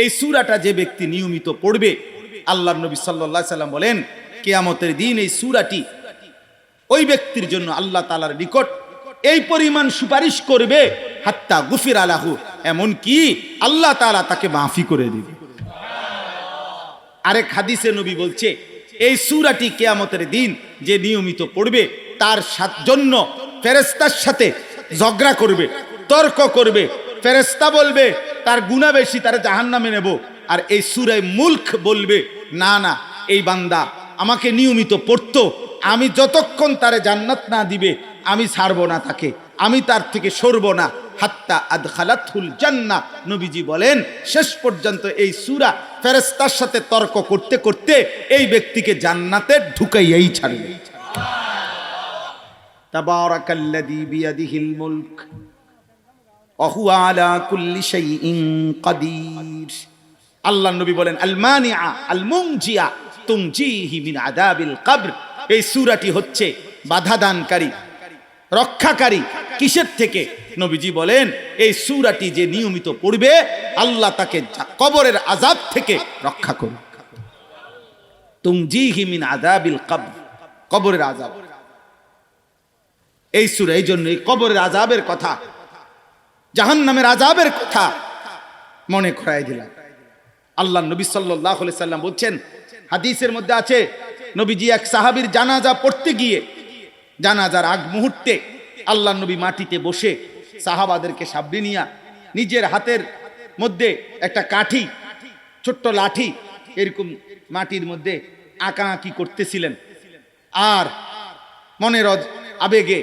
এই সূরাটা যে ব্যক্তি নিয়মিত পড়বে, আল্লাহর নবী সাল্লাল্লাহু আলাইহি সাল্লাম বলেন কিয়ামতের দিন এই সূরাটি ওই ব্যক্তির জন্য আল্লাহ তাআলার নিকট এই পরিমাণ সুপারিশ করবে, হাত্তা গুফির আলাহু, এমন কি আল্লাহ তাআলা তাকে মাফি করে দিবে। আরেক হাদিসে নবী বলছে এই সূরাটি কিয়ামতের দিন যে নিয়মিত পড়বে তার জন্য ফেরেশতার সাথে ঝগড়া করবে, তর্ক করবে। ফেরেশতা বলবে তার গুনাহ বেশি, তার জাহান্নামে নেব। আর এই সূরা মুলক বলবে না না, এই বান্দা আমাকে নিয়মিত পড়তো, আমি যতক্ষণ তারে জান্নাত না দিবে আমি ছাড়বো না তাকে, আমি তার থেকে সরবো না, হাত্তা আদখালাতুল জান্নাহ। নবীজি বলেন শেষ পর্যন্ত এই সূরা ফেরেশতার সাথে তর্ক করতে করতে এই ব্যক্তিকে জান্নাতে ঢুকাইয়াই ছাড়বে। তাবারাকাল্লাযী বিয়াদিহিল মুলক ওয়া হুয়া আলা কুল্লি শাইইন কাদির। আল্লাহর নবী বলেন আল মানিআ আল মুনজিয়া তুনজিহি মিন আযাবিল কবর। এই সূরাটি হচ্ছে বাধাদানকারী, রক্ষাকারী। কিসের থেকে? নবীজি বলেন এই সূরাটি যে নিয়মিত পড়বে আল্লাহ তাকে কবরের আযাব থেকে রক্ষা করবে। তুনজিহি মিন আযাবিল কবর, কবরের আযাব। এই সূরা এই জন্য এই কবরের আযাবের কথা, জাহান্নামের আযাবের কথা মনে করায় দিলাম। আল্লাহ নবী সাল্লাল্লাহু আলাইহি সাল্লাম বলছেন, হাদিসের মধ্যে আছে নবীজি এক সাহাবীর জানাজা পড়তে গিয়ে জানাজার আগ মুহূর্তে আল্লাহ নবী মাটিতে বসে সাহাবাদেরকে সাবরি নিয়া নিজের হাতের মধ্যে একটা কাঠি, ছোট্ট লাঠি এরকম মাটির মধ্যে আঁকাআঁকি করতেছিলেন। আর মনের আবেগে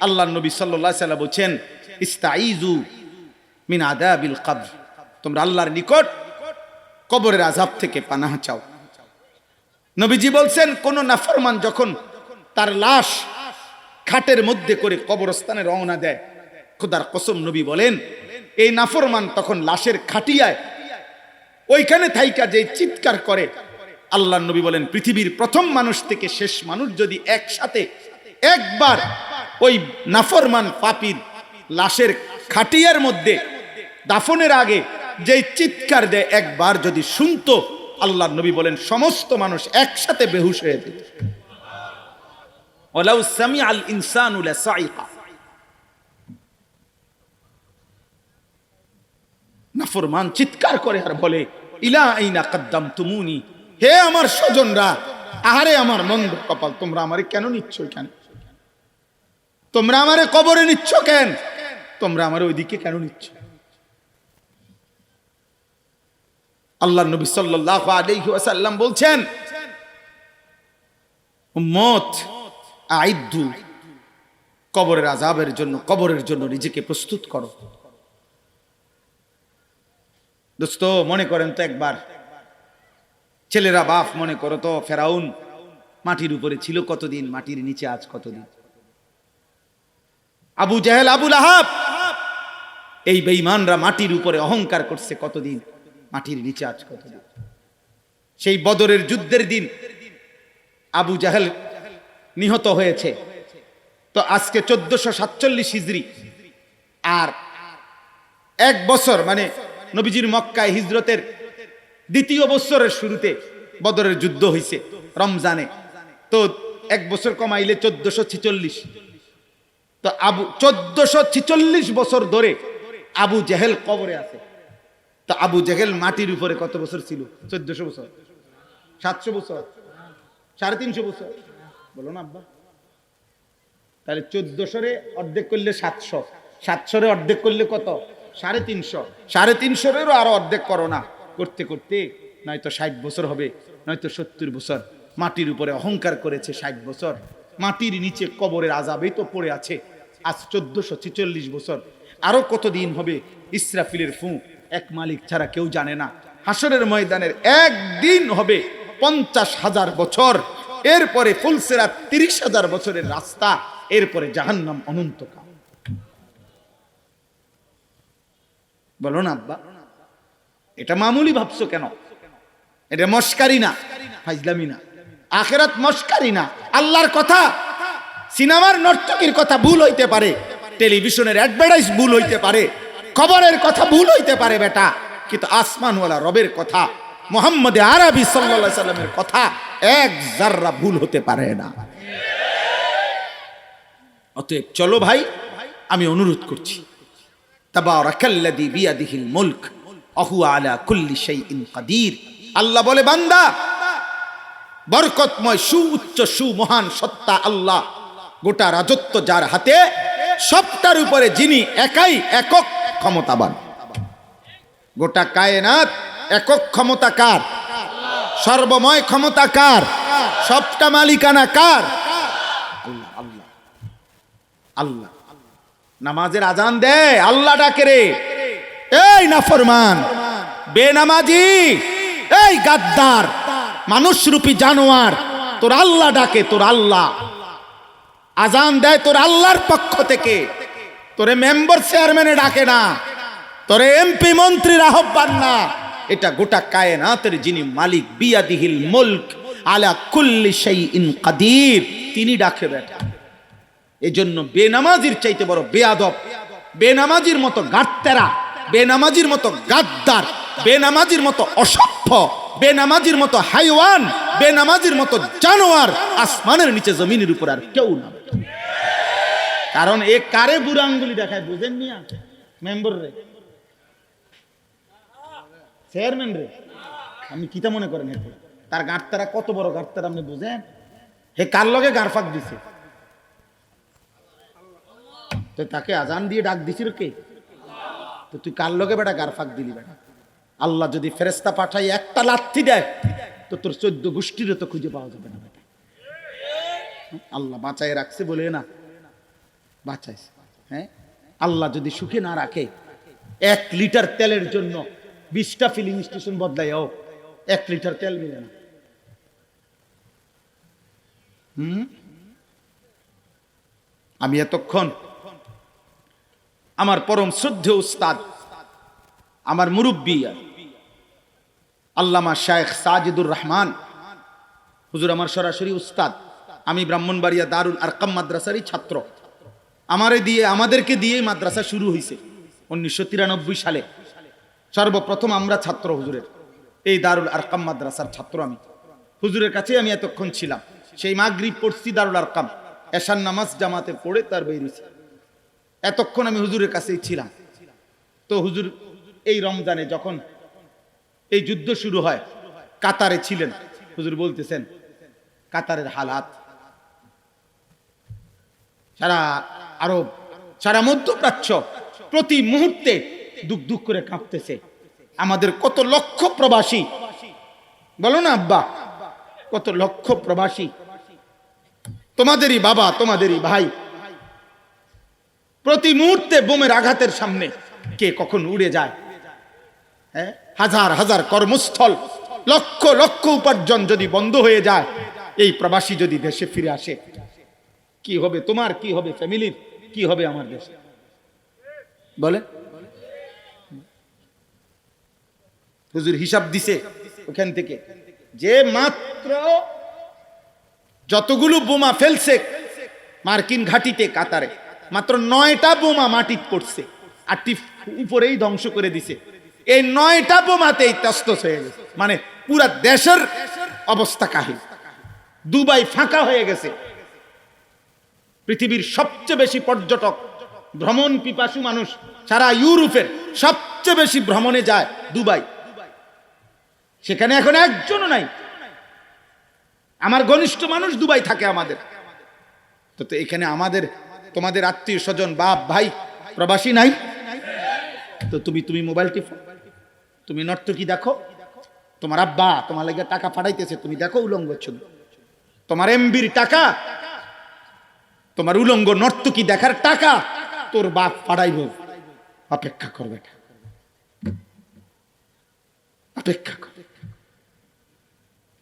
আল্লাহ নবী সাল্লাল্লাহু আলাইহি সাল্লাম বলছেন ইস্তাইজু মিন আযাবিল কবর, তোমরা আল্লাহর নিকট কবরের আযাব থেকে পানাহ চাও। নবীজি বলছেন কোন নাফরমান যখন তার লাশ খাটের মধ্যে করে কবরস্থানে রওনা দেয়, খোদার কসম নবী বলেন এই নাফরমান তখন লাশের খাটিয়ায় ওইখানে থাইকা যে চিৎকার করে, আল্লাহ নবী বলেন পৃথিবীর প্রথম মানুষ থেকে শেষ মানুষ যদি একসাথে একবার ওই নাফরমান পাপীর লাশের খাটিয়ার মধ্যে দাফনের আগে যে চিৎকার দেয় একবার যদি শুনতো, আল্লাহ নবী বলেন সমস্ত মানুষ একসাথে বেহুশ হয়ে যেত। ওয়ালাউ সামিআল ইনসানু লাসাইকা। নাফরমান চিৎকার করে আর বলে ইলা আইনা কদ্দামতুমুনি, হে আমার স্বজনরা, আহারে আমার মন্দ কপাল, তোমরা আমারে কেন নিচ্ছ এখানে? তোমরা আমারে কবরে নিচ্ছ কেন? তোমরা আমারে ওইদিকে কেন নিচ্ছ? আল্লাহ নবী সাল্লাল্লাহু আলাইহি ওয়াসাল্লাম বলছেন উম্মত আইদ্দু, কবরের আযাবের জন্য, কবরের জন্য নিজেকে প্রস্তুত করো। দোস্ত মনে করেন তো একবার, ছেলেরা বাপ মনে করো তো, ফেরাউন মাটির উপরে ছিল কতদিন, মাটির নিচে আজ কতদিন। আবু জাহেল, আবু লাহাব, এই বেঈমানরা মাটির উপরে অহংকার করছে কতদিন, মাটির নিচে আজ কতদিন। সেই বদরের যুদ্ধের দিন আবু জাহেল নিহত হয়েছে, তো আজকে 1447 হিজরি, আর এক বছর মানে নবীজির মক্কায় হিজরতের দ্বিতীয় বছরের শুরুতে বদরের যুদ্ধ হয়েছে রমজানে, তো এক বছর কমাইলে 1446। তো 1446 বছর ধরে আবু জেহেল কবরে আছে। তো আবু জেহেল মাটির উপরে কত বছর ছিল? 1400 বছর, 700 বছর, 350 বছর, বলো না আব্বা? তাহলে 1400 অর্ধেক করলে 700, 700 অর্ধেক করলে কত? 350, 350 আরো অর্ধেক করো না, করতে করতে নয়তো 60 বছর হবে, নয়তো 70 বছর। মাটির উপরে অহংকার করেছে 60 বছর, মাটির নিচে কবরের আযাবেই তো পড়ে আছে আজ 1446 বছর। আরো কতদিন হবে? ইসরাফিলের ফু এক মালিক ছাড়া কেউ জানে না। হাসরের ময়দানের একদিন হবে 50,000 বছর, এরপরে ফুলসিরাত 30,000 বছরের রাস্তা, এরপরে জাহান্নাম অনন্তকাল। বলো না আব্বা, এটা মামুলি ভাবছো কেন? এটা মস্কারি না, ফাজলামি না। আখিরাত মস্কারি না, আল্লাহর কথা। সিনেমার নর্তকীর কথা ভুল হইতে পারে, টেলিভিশনের অ্যাডভার্টাইজ ভুল হইতে পারে, খবরের কথা ভুল হইতে পারে বেটা, কিন্তু আসমানওয়ালা রবের কথা, মুহাম্মদ আরবি সাল্লাল্লাহু আলাইহি সাল্লামের কথা এক যাররা ভুল হতে পারে না। অতএব চলো ভাই, আমি অনুরোধ করছি, তাবারাকাল্লাযী বিয়াদিহিল মুলক ওয়া হুয়া আলা কুল্লি শাইইন কাদির। আল্লাহ বলে, বান্দা, বরকতময় সুউচ্চ সুমহান সত্তা আল্লাহ, গোটা রাজত্ব যার হাতে, সবটার উপরে যিনি একাই একক ক্ষমতাবান। গোটা কায়নাত একক ক্ষমতা কার? সর্বময় ক্ষমতা কার? সবটা মালিকানা কার? আল্লাহ। আল্লাহ আল্লাহ। নামাজের আজান দেয়, আল্লাহ ডাকে রে, এই নাফরমান, বেনামাজি, এই গাদ্দার, মানুষরূপী জানোয়ার, তোর আল্লাহ ডাকে, তোর আল্লাহ আজান দেয় তোর আল্লাহর পক্ষ থেকে। তোরে মেম্বার চেয়ারম্যানে ডাকে না, তোরে এমপি মন্ত্রীর আহ্বান না, এটা গোটা কায়নাতের যিনি মালিক, বিয়াদিহিল মুলক আলা কুল্লি শাইইন কাদির, তিনি ডাকে বেটা। এজন্য বেনামাজির চাইতে বড় বেয়াদব, বেনামাজির মতো গাদ্দারা, বেনামাজির মতো গাদ্দার, বেনামাজির মতো অসভ্য, বেনামাজির মতো হাইওয়ান, বেনামাজির মতো জানোয়ার আসমানের নিচে জমিনের উপর আর কেউ না। কারণ এ কারে বুড়া আঙ্গুলি দেখায় বুঝেন মিয়া? মেম্বার রে, চেয়ারম্যান রে, আমি কিতা মনে করেন? তার গাঁটতারা কত বড় গাঁটতারা আপনি বুঝেন? হে কার লগে গারফাক দিছে? তো তাকে আজান দিয়ে ডাক দিছিল কে? তো তুই কার লগে বেটা গারফাক দিলি বেটা? আল্লাহ যদি ফেরেশতা পাঠাই একটা লাথি দেয় তো তোর 14 গোষ্ঠীরও তো খুঁজে পাওয়া যাবে না বেটা। আল্লাহ বাঁচায় রাখছে বলে না, বাঁচাইছে। হ্যাঁ, আল্লাহ যদি সুখে না রাখে, 1 লিটার তেলের জন্য 20টা ফিলিং স্টেশন বদলাইও 1 লিটার তেল মিলে না। আমি এতক্ষণ আমার পরম শ্রদ্ধেয় উস্তাদ, আমার মুরব্বী আল্লামা শায়েখ সাজিদুর রহমান হুজুর, আমার সরাসরি উস্তাদ। আমি ব্রাহ্মণবাড়িয়া দারুল আরকাম মাদ্রাসারই ছাত্র। আমাদেরকে দিয়ে মাদ্রাসা শুরু হয়েছে 1993 সালে। সর্বপ্রথম আমরা ছাত্র হুজুরের, এই দারুল আরকাম মাদ্রাসার ছাত্র আমি। হুজুরের কাছে আমি এতক্ষণ ছিলাম। সেই মাগরিব পড়ছি দারুল আরকাম, এশার নামাজ জামাতে পড়ে তার বেরিয়েছি। এতক্ষণ আমি হুজুরের কাছেই ছিলাম। তো হুজুর এই রমজানে যখন এই যুদ্ধ শুরু হয়, কাতারে ছিলেন। হুজুর বলতেছেন কাতারের হালাত, সারা আরব, সারা মধ্যপ্রাচ্য প্রতি মুহূর্তে দুঃখ দুঃখ করে কাঁপতেছে। আমাদের কত লক্ষ প্রবাসী, বলো না আব্বা, কত লক্ষ প্রবাসী, তোমাদেরই বাবা, তোমাদেরই ভাই, প্রতি মুহূর্তে বোমের আঘাতের সামনে কে কখন উড়ে যায়। হ্যাঁ, হাজার হাজার কর্মস্থল, লক্ষ লক্ষ উপার্জন যদি বন্ধ হয়ে যায়, এই প্রবাসী যদি দেশে ফিরে আসে, কি হবে তোমার, কি হবে ফ্যামিলির, কি হবে আমার দেশে? বলে হুজুর হিসাব দিছে ওখান থেকে যে মাত্র যতগুলো বোমা ফেলছে মার্কিন ঘাঁটিতে কাতারে, মাত্র 9টা বোমা মাটিত পড়ছে, 8টি উপরেই ধ্বংস করে দিছে। এই 9টা বোমাতেই তস্তস হয়ে গেছে, মানে পুরা দেশের অবস্থা কাহিল। দুবাই ফাঁকা হয়ে গেছে। পৃথিবীর সবচেয়ে বেশি পর্যটক, ভ্রমণ পিপাসু মানুষ সারা ইউরোপের সবচেয়ে বেশি ভ্রমণে যায় দুবাই। সেখানে এখন একজনও নাই। আমার ঘনিষ্ঠ মানুষ দুবাই থাকে আমাদের। তো এখানে আমাদের তোমাদের আত্মীয় স্বজন, বাপ ভাই প্রবাসী নাই। তো তুমি মোবাইল টিপো, তুমি নর্তকী দেখো, তোমার আব্বা তোমার লাগে টাকা পাঠাইতেছে, তুমি দেখো উলঙ্গ ছবি, তোমার এমবির টাকা, তোমার উলঙ্গ নর্তকী দেখার টাকা তোর বাপ পাঠাইব। অপেক্ষা করবে, অপেক্ষা কর।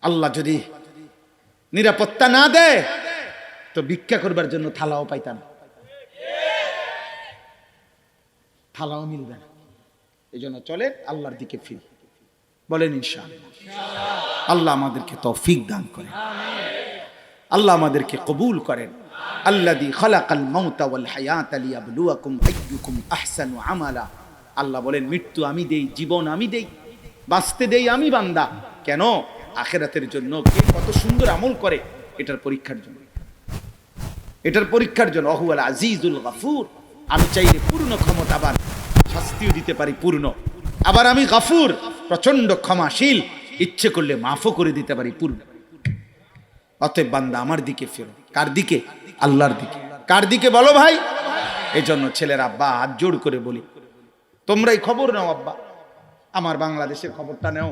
আল্লাহ যদি নিরাপত্তা না দেয় তো ভিক্ষা করবার জন্য থালাও পাইতাম, থালাও মিলবে না। এই জন্য চলে আল্লাহর দিকে ফিরি, বলেন ইনশাআল্লাহ। আল্লাহ আমাদেরকে তৌফিক দান করেন, আল্লাহ আমাদেরকে কবুল করেন। আল্লাযী খালাকাল মাউতা ওয়াল হায়াতা লিয়াবলুয়াকুম আইয়ুকুম আহসানু আমালা আল্লাহ বলেন মৃত্যু আমি দেই, জীবন আমি দেই, বাঁচতে দেই আমি বান্দা। কেন? আখিরাতের জন্য কে কত সুন্দর আমল করে এটার পরীক্ষার জন্য, এটার পরীক্ষার জন্য। হুয়াল আজিজুল গাফুর, আমি চাইলে পূর্ণ ক্ষমতাবান, শাস্তিও দিতে পারি পূর্ণ। আবার আমি গাফুর, প্রচন্ড ক্ষমাশীল, ইচ্ছে করলে মাফও করে দিতে পারি পূর্ণ। অতএব বান্দা আমার দিকে ফেরো। কার দিকে? আল্লাহর দিকে। কার দিকে বলো ভাই? এই জন্য ছেলের আব্বা হাত জোড় করে বলি, তোমরাই খবর নাও আব্বা, আমার বাংলাদেশের খবরটা নাও।